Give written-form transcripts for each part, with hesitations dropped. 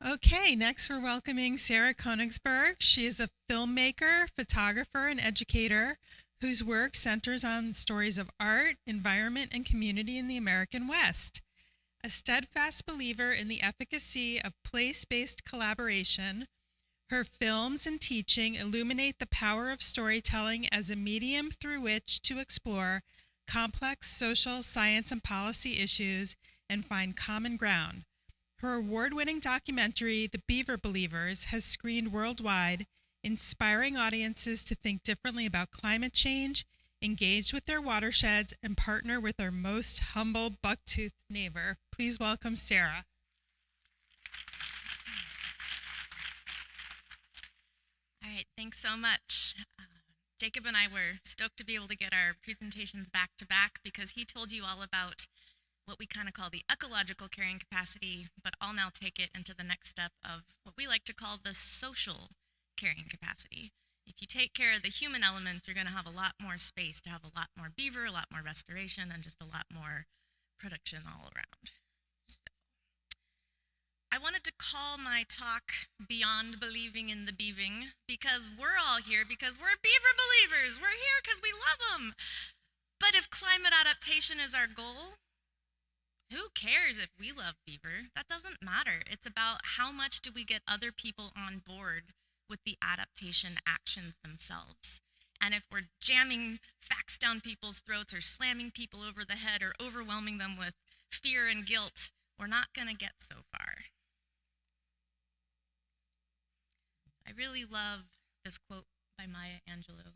Okay, next we're welcoming Sarah Koenigsberg. She is a filmmaker, photographer, and educator whose work centers on stories of art, environment, and community in the American West. A steadfast believer in the efficacy of place-based collaboration, her films and teaching illuminate the power of storytelling as a medium through which to explore complex social, science, and policy issues and find common ground. Her award-winning documentary, The Beaver Believers, has screened worldwide, inspiring audiences to think differently about climate change, engage with their watersheds, and partner with their most humble buck-toothed neighbor. Please welcome Sarah. All right, thanks so much. Jacob and I were stoked to be able to get our presentations back to back because he told you all about what we kind of call the ecological carrying capacity, but I'll now take it into the next step of what we like to call the social carrying capacity. If you take care of the human element, you're going to have a lot more space to have a lot more beaver, a lot more restoration, and just a lot more production all around. I wanted to call my talk Beyond Believing in the Beaving because we're all here because we're Beaver Believers. We're here because we love them. But if climate adaptation is our goal, who cares if we love beaver? That doesn't matter. It's about how much do we get other people on board with the adaptation actions themselves. And if we're jamming facts down people's throats or slamming people over the head or overwhelming them with fear and guilt, we're not going to get so far. I really love this quote by Maya Angelou.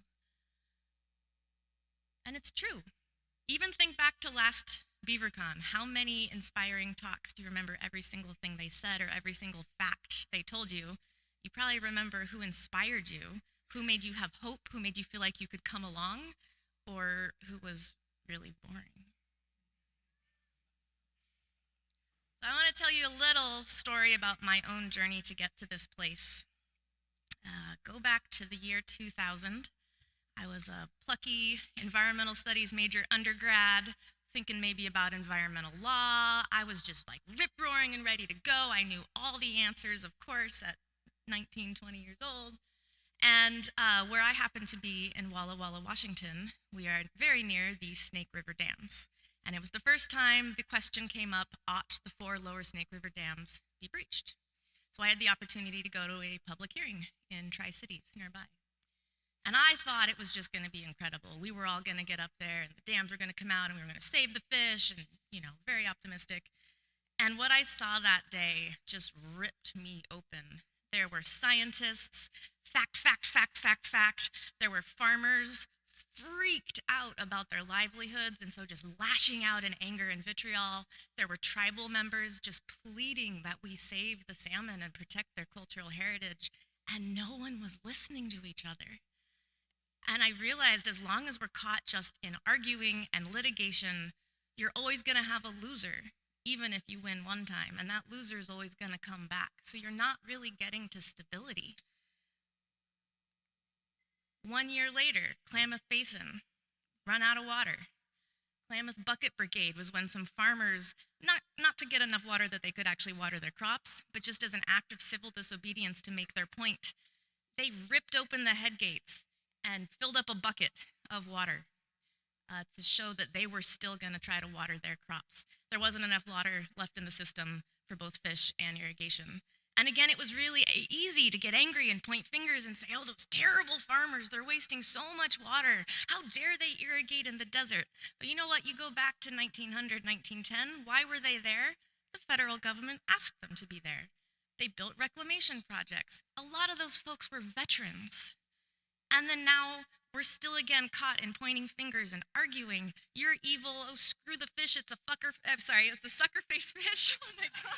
And it's true. Even think back to last BeaverCon. How many inspiring talks do you remember every single thing they said or every single fact they told you? You probably remember who inspired you, who made you have hope, who made you feel like you could come along, or who was really boring. So I want to tell you a little story about my own journey to get to this place. Go back to the year 2000. I was a plucky environmental studies major undergrad, thinking maybe about environmental law. I was just like rip-roaring and ready to go. I knew all the answers, of course, at 19, 20 years old. And where I happen to be in Walla Walla, Washington, we are very near the Snake River dams. And it was the first time the question came up, ought the 4 lower Snake River dams be breached? So I had the opportunity to go to a public hearing in Tri-Cities nearby. And I thought it was just going to be incredible. We were all going to get up there and the dams were going to come out and we were going to save the fish and, very optimistic. And what I saw that day just ripped me open. There were scientists, fact. There were farmers freaked out about their livelihoods and so just lashing out in anger and vitriol. There were tribal members just pleading that we save the salmon and protect their cultural heritage. And no one was listening to each other. And I realized as long as we're caught just in arguing and litigation, you're always going to have a loser, even if you win one time. And that loser is always going to come back. So you're not really getting to stability. 1 year later, Klamath Basin, run out of water. Klamath Bucket Brigade was when some farmers, not to get enough water that they could actually water their crops, but just as an act of civil disobedience to make their point, they ripped open the head gates and filled up a bucket of water to show that they were still going to try to water their crops. There wasn't enough water left in the system for both fish and irrigation. And again, it was really easy to get angry and point fingers and say, oh, those terrible farmers, they're wasting so much water. How dare they irrigate in the desert? But you know what? You go back to 1900, 1910. Why were they there? The federal government asked them to be there. They built reclamation projects. A lot of those folks were veterans. And then now we're still again caught in pointing fingers and arguing. You're evil. Oh, screw the fish. It's it's the sucker-faced fish. Oh my God.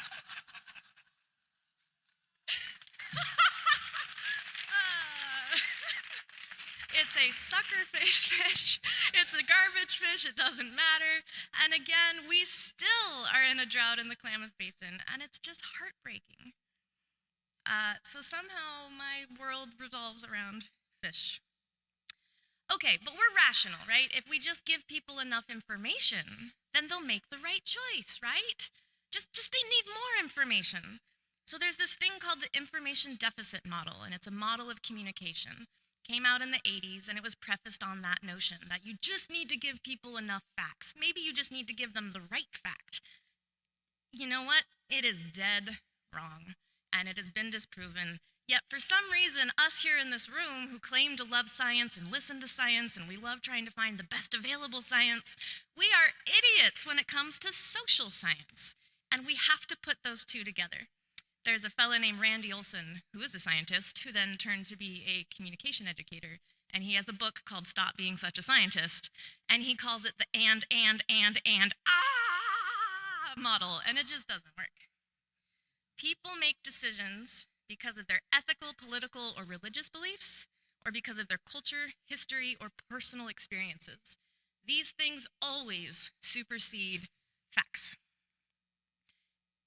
It's a sucker-faced fish. It's a garbage fish. It doesn't matter. And again, we still are in a drought in the Klamath Basin, and it's just heartbreaking. So somehow my world revolves around fish. Okay, but we're rational, right? If we just give people enough information, then they'll make the right choice, right? Just they need more information. So there's this thing called the information deficit model, and it's a model of communication. Came out in the 80s, and it was prefaced on that notion that you just need to give people enough facts. Maybe you just need to give them the right fact. You know what? It is dead wrong, and it has been disproven. Yet for some reason, us here in this room who claim to love science and listen to science, and we love trying to find the best available science, we are idiots when it comes to social science. And we have to put those two together. There's a fellow named Randy Olson, who is a scientist, who then turned to be a communication educator. And he has a book called Stop Being Such a Scientist. And he calls it the and model. And it just doesn't work. People make decisions because of their ethical, political, or religious beliefs, or because of their culture, history, or personal experiences. These things always supersede facts.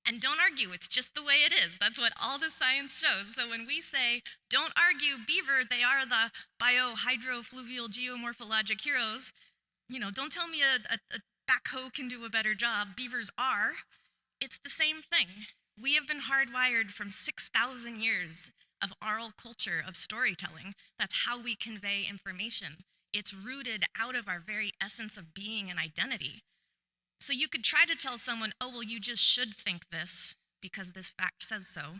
And don't argue, it's just the way it is. That's what all the science shows. So when we say, don't argue, beaver, they are the bio-hydro-fluvial geomorphologic heroes, don't tell me a backhoe can do a better job. Beavers are. It's the same thing. We have been hardwired from 6,000 years of oral culture, of storytelling. That's how we convey information. It's rooted out of our very essence of being and identity. So you could try to tell someone, oh, well, you just should think this because this fact says so,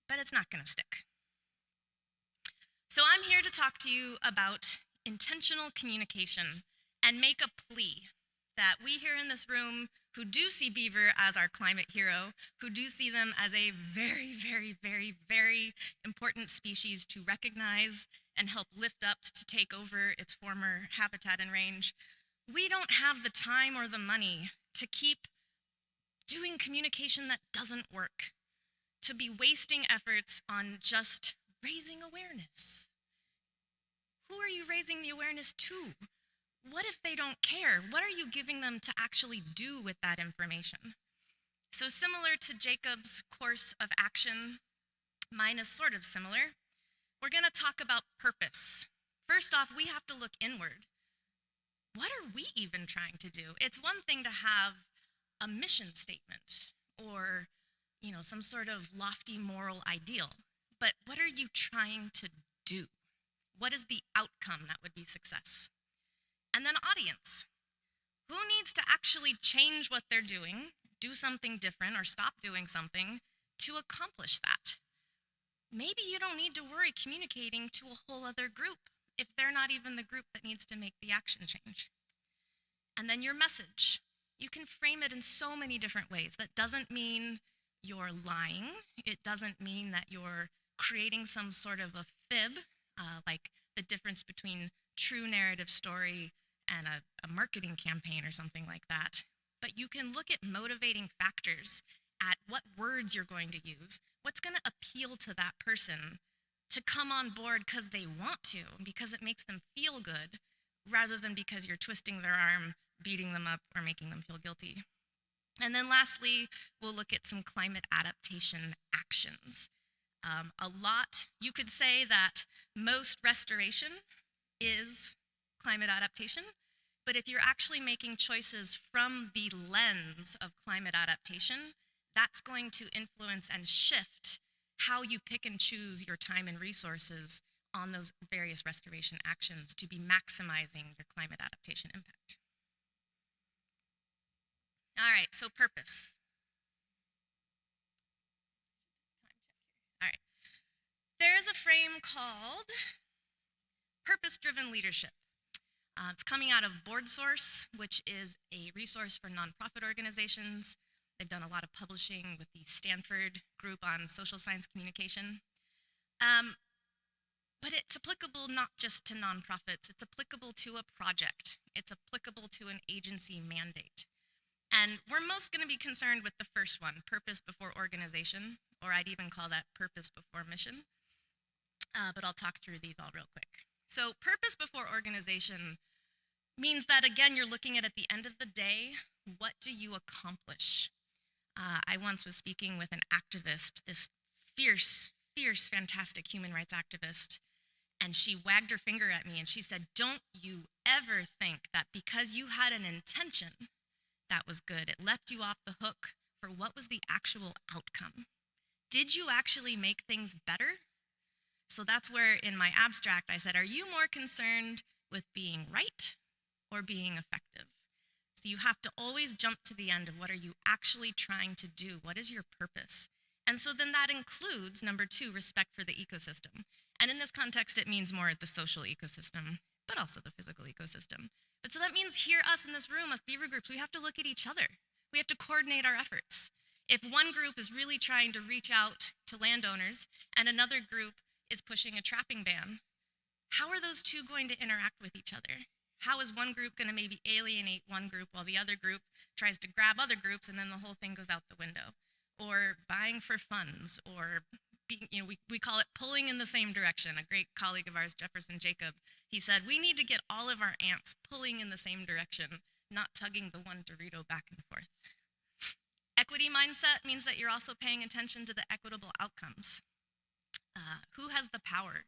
but it's not going to stick. So I'm here to talk to you about intentional communication and make a plea that we here in this room who do see beaver as our climate hero, who do see them as a very, very, very, very important species to recognize and help lift up to take over its former habitat and range, we don't have the time or the money to keep doing communication that doesn't work, to be wasting efforts on just raising awareness. Who are you raising the awareness to? What if they don't care? What are you giving them to actually do with that information? So similar to Jacob's course of action, mine is sort of similar. We're going to talk about purpose. First off, we have to look inward. What are we even trying to do? It's one thing to have a mission statement or, some sort of lofty moral ideal, but what are you trying to do? What is the outcome that would be success? And then audience. Who needs to actually change what they're doing, do something different, or stop doing something to accomplish that? Maybe you don't need to worry communicating to a whole other group if they're not even the group that needs to make the action change. And then your message. You can frame it in so many different ways. That doesn't mean you're lying. It doesn't mean that you're creating some sort of a fib, like the difference between true narrative story and a marketing campaign or something like that. But you can look at motivating factors, at what words you're going to use, what's going to appeal to that person to come on board because they want to, because it makes them feel good, rather than because you're twisting their arm, beating them up, or making them feel guilty. And then lastly, we'll look at some climate adaptation actions. You could say that most restoration is climate adaptation, but if you're actually making choices from the lens of climate adaptation, that's going to influence and shift how you pick and choose your time and resources on those various restoration actions to be maximizing your climate adaptation impact. All right, so purpose. All right. There is a frame called PurposeDriven Leadership. It's coming out of BoardSource, which is a resource for nonprofit organizations. They've done a lot of publishing with the Stanford group on social science communication. But it's applicable not just to nonprofits, it's applicable to a project. It's applicable to an agency mandate. And we're most gonna be concerned with the first one, purpose before organization, or I'd even call that purpose before mission. But I'll talk through these all real quick. So purpose before organization means that, again, you're looking at the end of the day, what do you accomplish? I once was speaking with an activist, this fierce, fantastic human rights activist, and she wagged her finger at me and she said, don't you ever think that because you had an intention that was good, it left you off the hook for what was the actual outcome. Did you actually make things better? So that's where in my abstract I said, are you more concerned with being right or being effective? So you have to always jump to the end of what are you actually trying to do? What is your purpose? And so then that includes, number 2, respect for the ecosystem. And in this context, it means more the social ecosystem, but also the physical ecosystem. But so that means here, us in this room, us beaver groups, we have to look at each other. We have to coordinate our efforts. If one group is really trying to reach out to landowners and another group is pushing a trapping ban, how are those two going to interact with each other? How is one group going to maybe alienate one group while the other group tries to grab other groups and then the whole thing goes out the window? Or buying for funds, or we call it pulling in the same direction. A great colleague of ours, Jefferson Jacob, he said, we need to get all of our ants pulling in the same direction, not tugging the one Dorito back and forth. Equity mindset means that you're also paying attention to the equitable outcomes. Who has the power?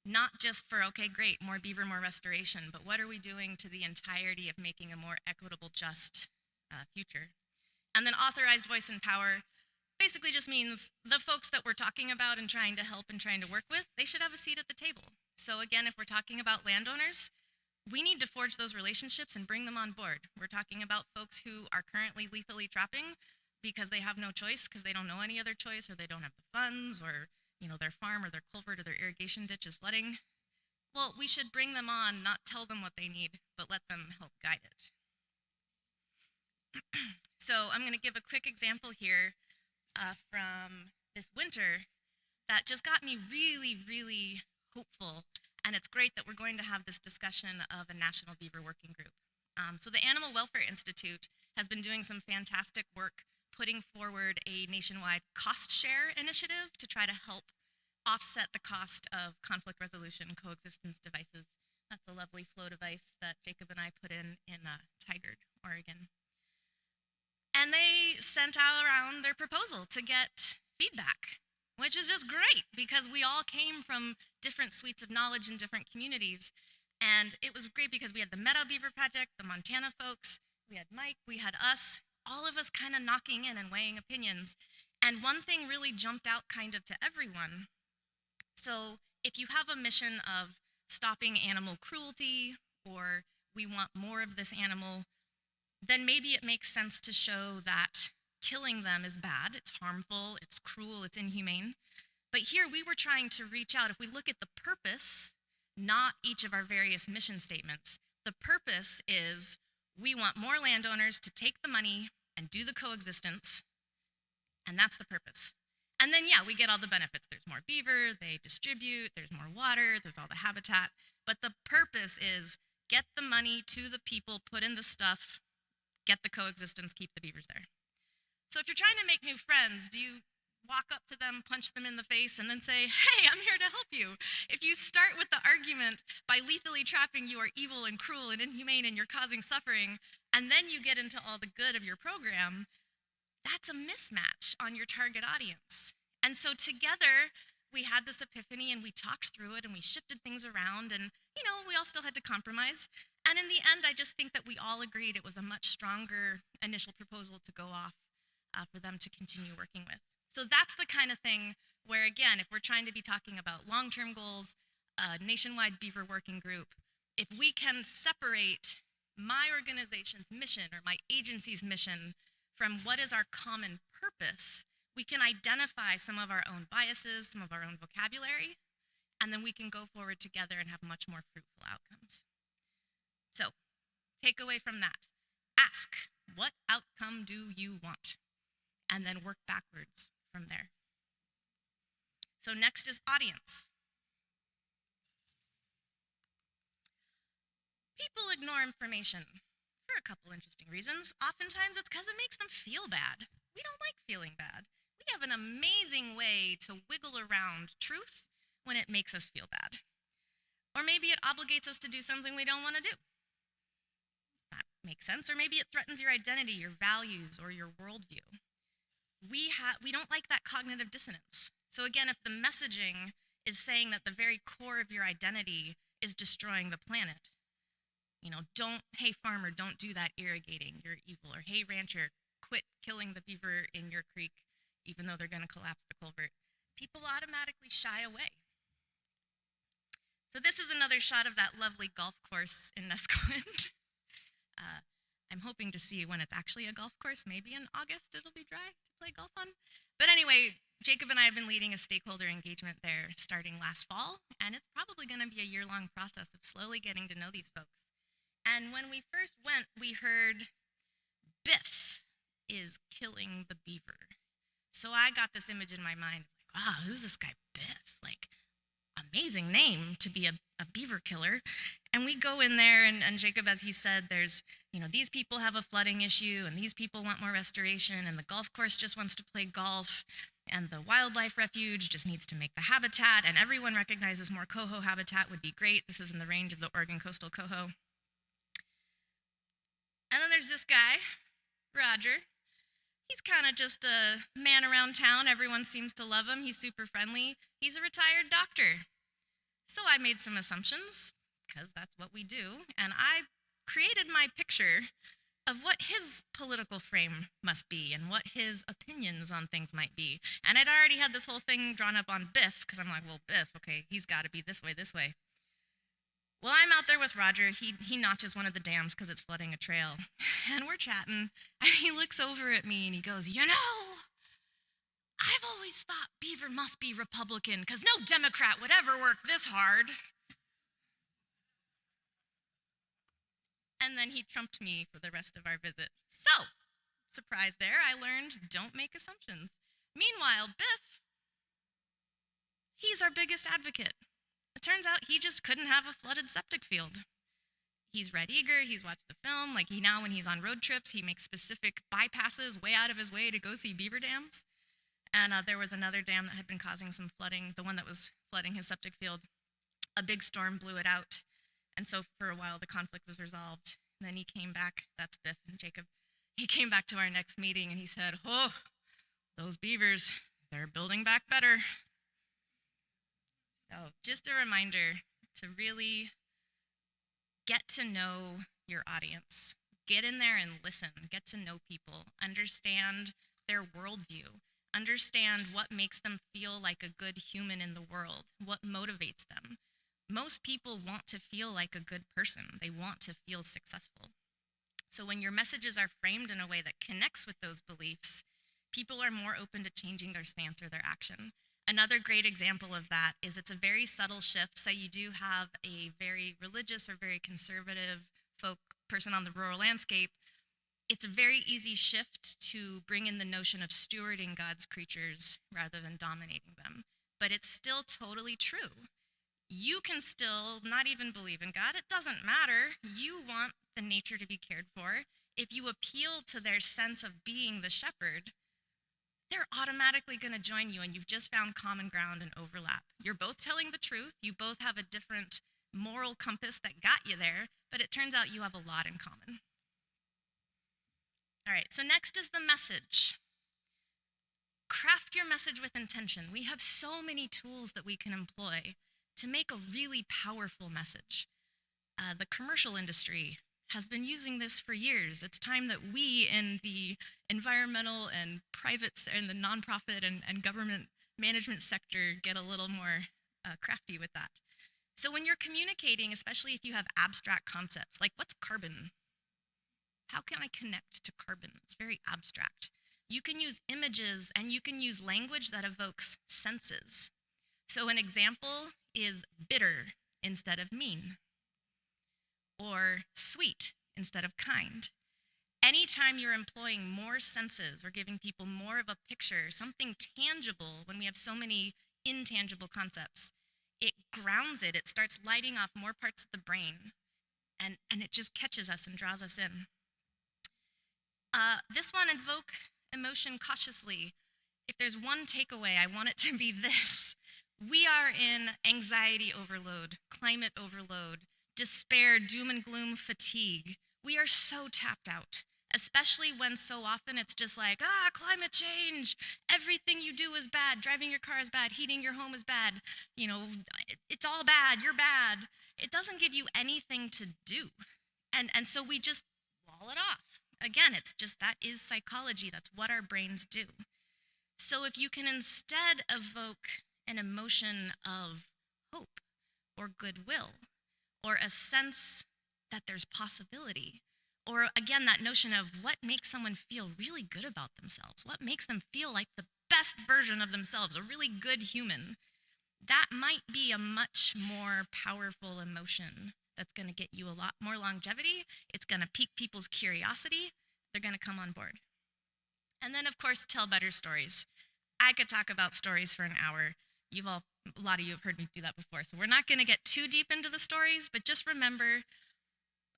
Not just for, okay, great, more beaver, more restoration, but what are we doing to the entirety of making a more equitable, just future? And then authorized voice and power basically just means the folks that we're talking about and trying to help and trying to work with, they should have a seat at the table. So again, if we're talking about landowners, we need to forge those relationships and bring them on board. We're talking about folks who are currently lethally trapping because they have no choice, because they don't know any other choice, or they don't have the funds, or their farm or their culvert or their irrigation ditch is flooding. Well, we should bring them on, not tell them what they need, but let them help guide it. So I'm going to give a quick example here from this winter that just got me really, really hopeful. And it's great that we're going to have this discussion of a National Beaver Working Group. So the Animal Welfare Institute has been doing some fantastic work putting forward a nationwide cost share initiative to try to help offset the cost of conflict resolution coexistence devices. That's a lovely flow device that Jacob and I put in Tigard, Oregon. And they sent out around their proposal to get feedback, which is just great because we all came from different suites of knowledge in different communities. And it was great because we had the Meadow Beaver Project, the Montana folks, we had Mike, we had us, all of us kind of knocking in and weighing opinions. And one thing really jumped out kind of to everyone. So if you have a mission of stopping animal cruelty, or we want more of this animal, then maybe it makes sense to show that killing them is bad, it's harmful, it's cruel, it's inhumane. But here we were trying to reach out. If we look at the purpose, not each of our various mission statements, the purpose is we want more landowners to take the money and do the coexistence, and that's the purpose. And then, yeah, we get all the benefits. There's more beaver, they distribute, there's more water, there's all the habitat. But the purpose is get the money to the people, put in the stuff, get the coexistence, keep the beavers there. So if you're trying to make new friends, do you walk up to them, punch them in the face, and then say, hey, I'm here to help you? If you start with the argument, by lethally trapping, you are evil and cruel and inhumane and you're causing suffering, and then you get into all the good of your program, that's a mismatch on your target audience. And so together, we had this epiphany and we talked through it and we shifted things around and, we all still had to compromise. And in the end, I just think that we all agreed it was a much stronger initial proposal to go off for them to continue working with. So that's the kind of thing where, again, if we're trying to be talking about long-term goals, a nationwide beaver working group, if we can separate my organization's mission or my agency's mission from what is our common purpose, we can identify some of our own biases, some of our own vocabulary, and then we can go forward together and have much more fruitful outcomes. So, takeaway from that, ask, what outcome do you want? And then work backwards from there. So next is audience. People ignore information for a couple interesting reasons. Oftentimes it's because it makes them feel bad. We don't like feeling bad. We have an amazing way to wiggle around truth when it makes us feel bad. Or maybe it obligates us to do something we don't want to do. That makes sense. Or maybe it threatens your identity, your values, or your worldview. We don't like that cognitive dissonance. So again, if the messaging is saying that the very core of your identity is destroying the planet, hey farmer, don't do that irrigating, you're evil. Or hey rancher, quit killing the beaver in your creek, even though they're going to collapse the culvert, people automatically shy away. So this is another shot of that lovely golf course in Nesquin. I'm hoping to see when it's actually a golf course. Maybe in August it'll be dry to play golf on. But anyway, Jacob and I have been leading a stakeholder engagement there starting last fall, and it's probably going to be a year-long process of slowly getting to know these folks. And when we first went, we heard Biff is killing the beaver. So I got this image in my mind, like, wow, who's this guy Biff? Like, amazing name to be a beaver killer. And we go in there, and Jacob, as he said, there's, these people have a flooding issue, and these people want more restoration, and the golf course just wants to play golf, and the wildlife refuge just needs to make the habitat, and everyone recognizes more coho habitat would be great. This is in the range of the Oregon coastal coho. And then there's this guy, Roger. He's kind of just a man around town. Everyone seems to love him. He's super friendly. He's a retired doctor. So I made some assumptions, because that's what we do, and I created my picture of what his political frame must be and what his opinions on things might be. And I'd already had this whole thing drawn up on Biff, because I'm like, well, Biff, okay, he's got to be this way, this way. Well, I'm out there with Roger. He notches one of the dams because it's flooding a trail. And we're chatting, and he looks over at me and he goes, I've always thought Beaver must be Republican because no Democrat would ever work this hard. And then he trumped me for the rest of our visit. So, surprise there, I learned don't make assumptions. Meanwhile, Biff, he's our biggest advocate. It turns out he just couldn't have a flooded septic field. He's read eager, he's watched the film, now when he's on road trips, he makes specific bypasses way out of his way to go see beaver dams. And there was another dam that had been causing some flooding, the one that was flooding his septic field. A big storm blew it out. And so for a while, the conflict was resolved. And then he came back, that's Biff and Jacob. He came back to our next meeting and he said, oh, those beavers, they're building back better. So just a reminder to really get to know your audience. Get in there and listen, get to know people, understand their worldview, understand what makes them feel like a good human in the world, what motivates them. Most people want to feel like a good person. They want to feel successful. So when your messages are framed in a way that connects with those beliefs, people are more open to changing their stance or their action. Another great example of that is it's a very subtle shift. Say you do have a very religious or very conservative person on the rural landscape. It's a very easy shift to bring in the notion of stewarding God's creatures rather than dominating them. But it's still totally true. You can still not even believe in God. It doesn't matter. You want the nature to be cared for. If you appeal to their sense of being the shepherd, they're automatically going to join you, and you've just found common ground and overlap. You're both telling the truth. You both have a different moral compass that got you there, but it turns out you have a lot in common. All right, so next is the message. Craft your message with intention. We have so many tools that we can employ to make a really powerful message. The commercial industry has been using this for years. It's time that we in the environmental and private and the nonprofit and government management sector get a little more crafty with that. So when you're communicating, especially if you have abstract concepts, like what's carbon? How can I connect to carbon? It's very abstract. You can use images and you can use language that evokes senses. So an example is bitter instead of mean, or sweet instead of kind. Anytime you're employing more senses or giving people more of a picture, something tangible, when we have so many intangible concepts, it grounds it. It starts lighting off more parts of the brain, and it just catches us and draws us in. This one, invoke emotion cautiously. If there's one takeaway, I want it to be this. We are in anxiety overload, climate overload, despair, doom and gloom, fatigue. We are so tapped out, especially when so often it's just like, climate change. Everything you do is bad. Driving your car is bad. Heating your home is bad. It's all bad. You're bad. It doesn't give you anything to do. And so we just wall it off. again, it's just that is psychology. That's what our brains do. So if you can instead evoke an emotion of hope or goodwill or a sense that there's possibility, or again, that notion of what makes someone feel really good about themselves, what makes them feel like the best version of themselves, a really good human, that might be a much more powerful emotion that's going to get you a lot more longevity. It's going to pique people's curiosity. They're going to come on board. And then, of course, tell better stories. I could talk about stories for an hour. A lot of you have heard me do that before, so we're not going to get too deep into the stories, but just remember,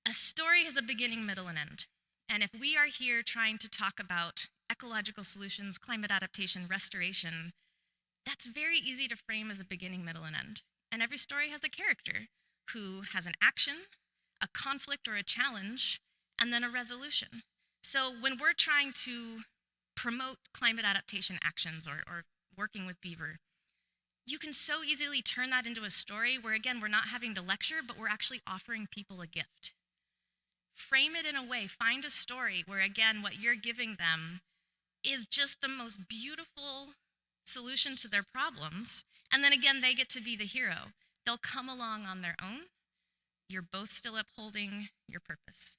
a story has a beginning, middle, and end. And if we are here trying to talk about ecological solutions, climate adaptation, restoration, that's very easy to frame as a beginning, middle, and end. And every story has a character who has an action, a conflict or a challenge, and then a resolution. So when we're trying to promote climate adaptation actions or working with Beaver, you can so easily turn that into a story where, again, we're not having to lecture, but we're actually offering people a gift. Frame it in a way, find a story where, again, what you're giving them is just the most beautiful solution to their problems. And then again, they get to be the hero. They'll come along on their own. You're both still upholding your purpose.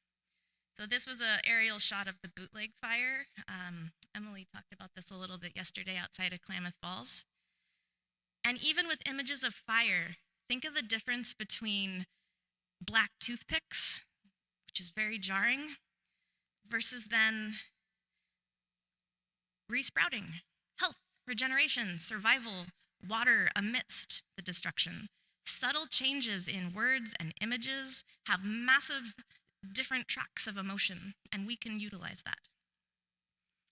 So this was an aerial shot of the bootleg fire. Emily talked about this a little bit yesterday outside of Klamath Falls. And even with images of fire, think of the difference between black toothpicks, which is very jarring, versus then resprouting, health, regeneration, survival, water amidst the destruction. Subtle changes in words and images have massive different tracks of emotion, and we can utilize that.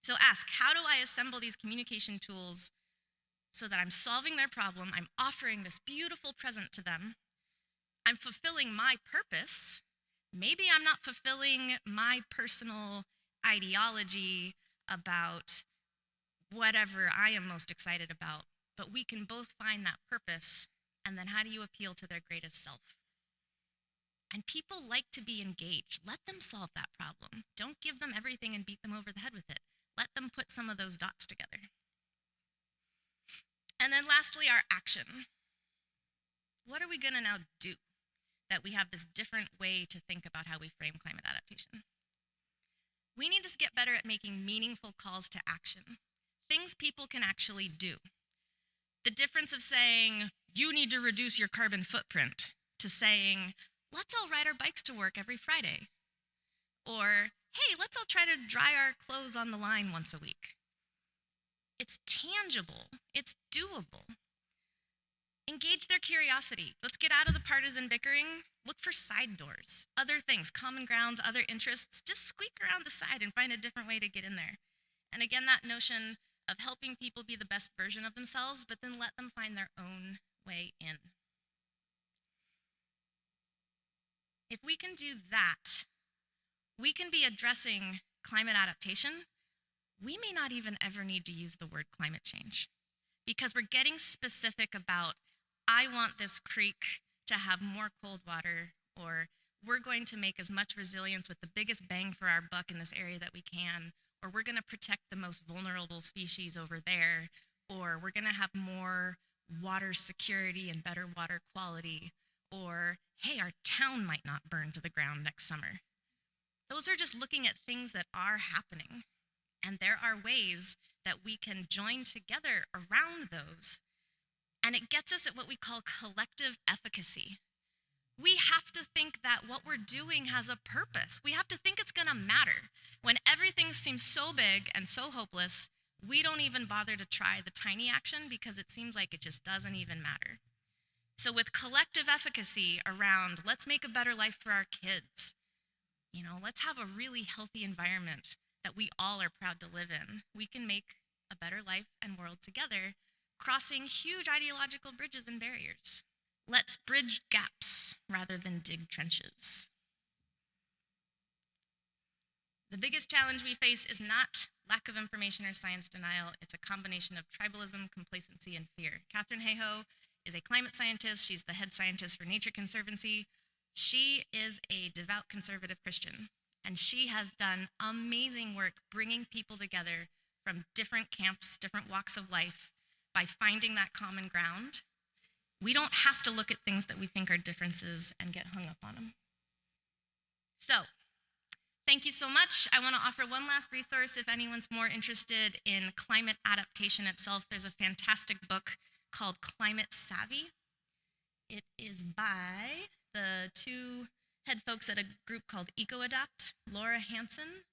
So ask, how do I assemble these communication tools so that I'm solving their problem, I'm offering this beautiful present to them, I'm fulfilling my purpose. Maybe I'm not fulfilling my personal ideology about whatever I am most excited about, but we can both find that purpose, and then how do you appeal to their greatest self? And people like to be engaged. Let them solve that problem. Don't give them everything and beat them over the head with it. Let them put some of those dots together. And then lastly, our action. What are we gonna now do that we have this different way to think about how we frame climate adaptation? We need to get better at making meaningful calls to action, things people can actually do. The difference of saying, you need to reduce your carbon footprint, to saying, let's all ride our bikes to work every Friday. Or, hey, let's all try to dry our clothes on the line once a week. It's tangible, it's doable. Engage their curiosity. Let's get out of the partisan bickering. Look for side doors, other things, common grounds, other interests. Just squeak around the side and find a different way to get in there. And again, that notion of helping people be the best version of themselves, but then let them find their own way in. If we can do that, we can be addressing climate adaptation. We may not even ever need to use the word climate change, because we're getting specific about, I want this creek to have more cold water, or we're going to make as much resilience with the biggest bang for our buck in this area that we can, or we're going to protect the most vulnerable species over there, or we're going to have more water security and better water quality, or hey, our town might not burn to the ground next summer. Those are just looking at things that are happening. And there are ways that we can join together around those. And it gets us at what we call collective efficacy. We have to think that what we're doing has a purpose. We have to think it's gonna matter. When everything seems so big and so hopeless, we don't even bother to try the tiny action because it seems like it just doesn't even matter. So with collective efficacy around, let's make a better life for our kids. Let's have a really healthy environment that we all are proud to live in. We can make a better life and world together, crossing huge ideological bridges and barriers. Let's bridge gaps rather than dig trenches. The biggest challenge we face is not lack of information or science denial. It's a combination of tribalism, complacency, and fear. Katherine Hayhoe is a climate scientist. She's the head scientist for Nature Conservancy. She is a devout conservative Christian. And she has done amazing work bringing people together from different camps, different walks of life, by finding that common ground. We don't have to look at things that we think are differences and get hung up on them. So, thank you so much. I want to offer one last resource if anyone's more interested in climate adaptation itself. There's a fantastic book called Climate Savvy. It is by the two head folks at a group called EcoAdapt, Laura Hansen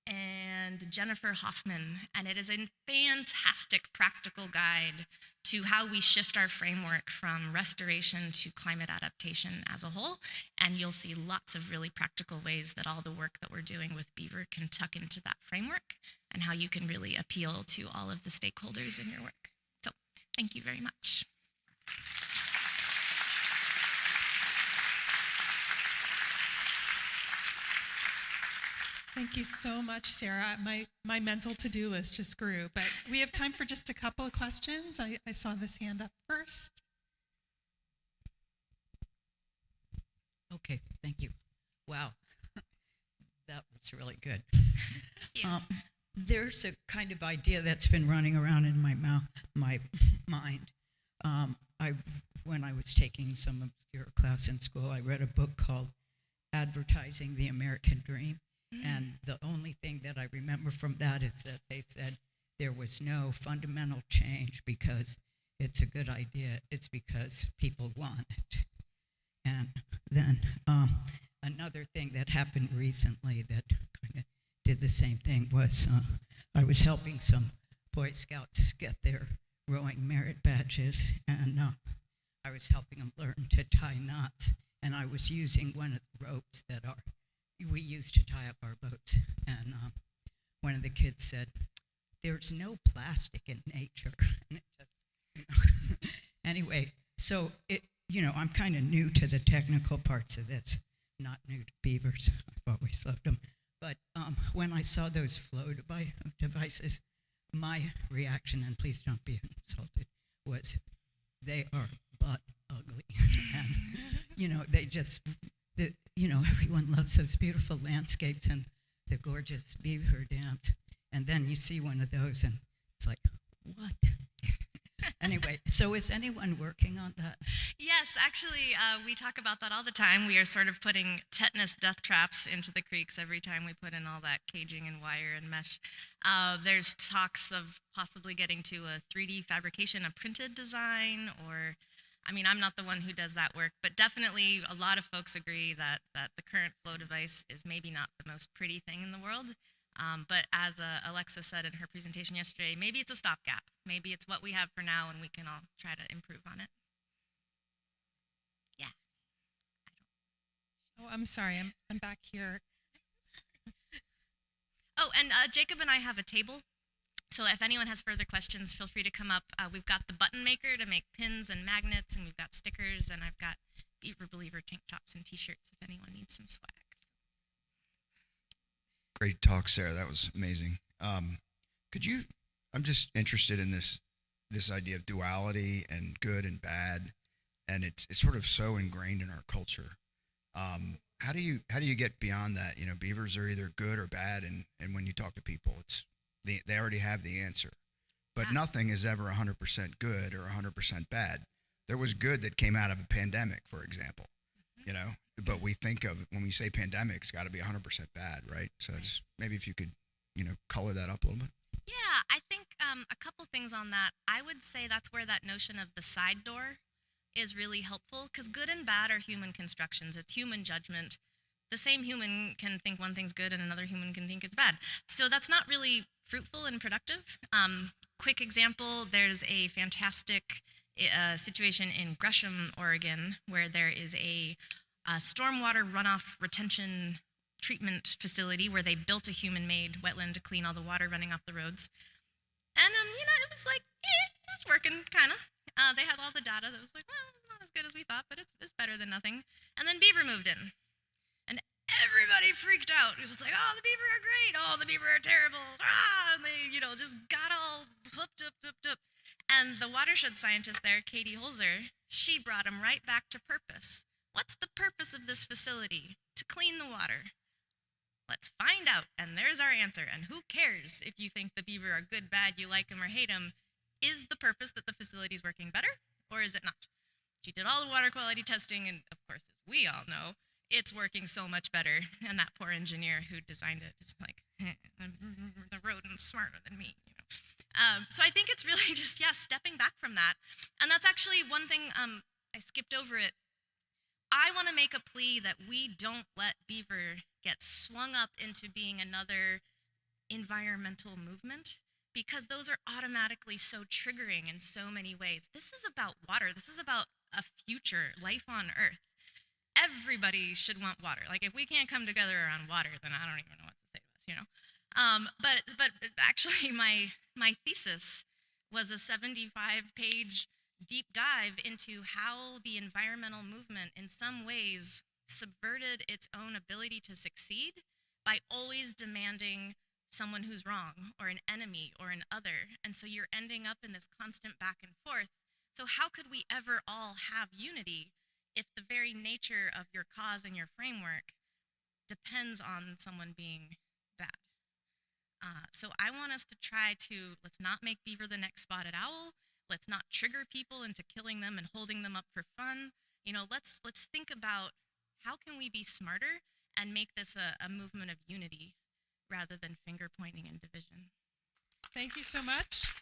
and Jennifer Hoffman. And it is a fantastic practical guide to how we shift our framework from restoration to climate adaptation as a whole. And you'll see lots of really practical ways that all the work that we're doing with Beaver can tuck into that framework and how you can really appeal to all of the stakeholders in your work. So thank you very much. Thank you so much, Sarah. My mental to-do list just grew, but we have time for just a couple of questions. I saw this hand up first. Okay, thank you. Wow, that was really good. Yeah. There's a kind of idea that's been running around in my mind. When I was taking some obscure class in school, I read a book called Advertising the American Dream. And the only thing that I remember from that is that they said there was no fundamental change because it's a good idea. It's because people want it. And then another thing that happened recently that kind of did the same thing was I was helping some Boy Scouts get their rowing merit badges, and I was helping them learn to tie knots. And I was using one of the ropes that we use to tie up our boats. And one of the kids said, "There's no plastic in nature." And it just, anyway, so I'm kind of new to the technical parts of this, not new to beavers. I've always loved them. But when I saw those flow devices, my reaction, and please don't be insulted, was they are butt ugly. And, they just... everyone loves those beautiful landscapes and the gorgeous beaver dance. And then you see one of those and it's like, what? Anyway, so is anyone working on that? Yes, actually, we talk about that all the time. We are sort of putting tetanus death traps into the creeks every time we put in all that caging and wire and mesh. There's talks of possibly getting to a 3D fabrication, a printed design, or... I'm not the one who does that work, but definitely a lot of folks agree that the current flow device is maybe not the most pretty thing in the world. But as Alexa said in her presentation yesterday, maybe it's a stopgap. Maybe it's what we have for now, and we can all try to improve on it. Yeah. Oh, I'm sorry. I'm back here. Oh, and Jacob and I have a table. So if anyone has further questions, feel free to come up. We've got the button maker to make pins and magnets, and we've got stickers, and I've got Beaver Believer tank tops and t-shirts if anyone needs some swag. Great talk, Sarah. That was amazing. I'm just interested in this idea of duality and good and bad, and it's sort of so ingrained in our culture. How do you get beyond that? Beavers are either good or bad, and when you talk to people, they already have the answer. But nothing is ever 100% good or 100% bad. There was good that came out of a pandemic, for example, but we think of, when we say pandemic, it's got to be 100% bad, right? So just maybe if you could, color that up a little bit. Yeah, I think a couple things on that. I would say that's where that notion of the side door is really helpful, because good and bad are human constructions. It's human judgment. The same human can think one thing's good and another human can think it's bad. So that's not really fruitful and productive. Quick example, there's a fantastic situation in Gresham, Oregon, where there is a stormwater runoff retention treatment facility where they built a human-made wetland to clean all the water running off the roads. And, it was like, it was working, kind of. They had all the data that was like, well, not as good as we thought, but it's better than nothing. And then beaver moved in. And everybody freaked out. It was like, oh, the beaver are great. Oh, the beaver are terrible. And they, just got all hooped up. And the watershed scientist there, Katie Holzer, she brought them right back to purpose. What's the purpose of this facility? To clean the water. Let's find out. And there's our answer. And who cares if you think the beaver are good, bad, you like them or hate them? Is the purpose that the facility is working better, or is it not? She did all the water quality testing, and of course, as we all know, it's working so much better. And that poor engineer who designed it is like, the rodent's smarter than me. So I think it's really just, stepping back from that. And that's actually one thing, I skipped over it. I want to make a plea that we don't let beaver get swung up into being another environmental movement, because those are automatically so triggering in so many ways. This is about water. This is about a future, life on Earth. Everybody should want water. Like, if we can't come together around water, then I don't even know what to say to this, But actually, my thesis was a 75-page deep dive into how the environmental movement in some ways subverted its own ability to succeed by always demanding someone who's wrong or an enemy or an other. And so you're ending up in this constant back and forth. So how could we ever all have unity if the very nature of your cause and your framework depends on someone being bad? So I want us to try to, let's not make beaver the next spotted owl. Let's not trigger people into killing them and holding them up for fun. Let's think about how can we be smarter and make this a movement of unity rather than finger pointing and division. Thank you so much.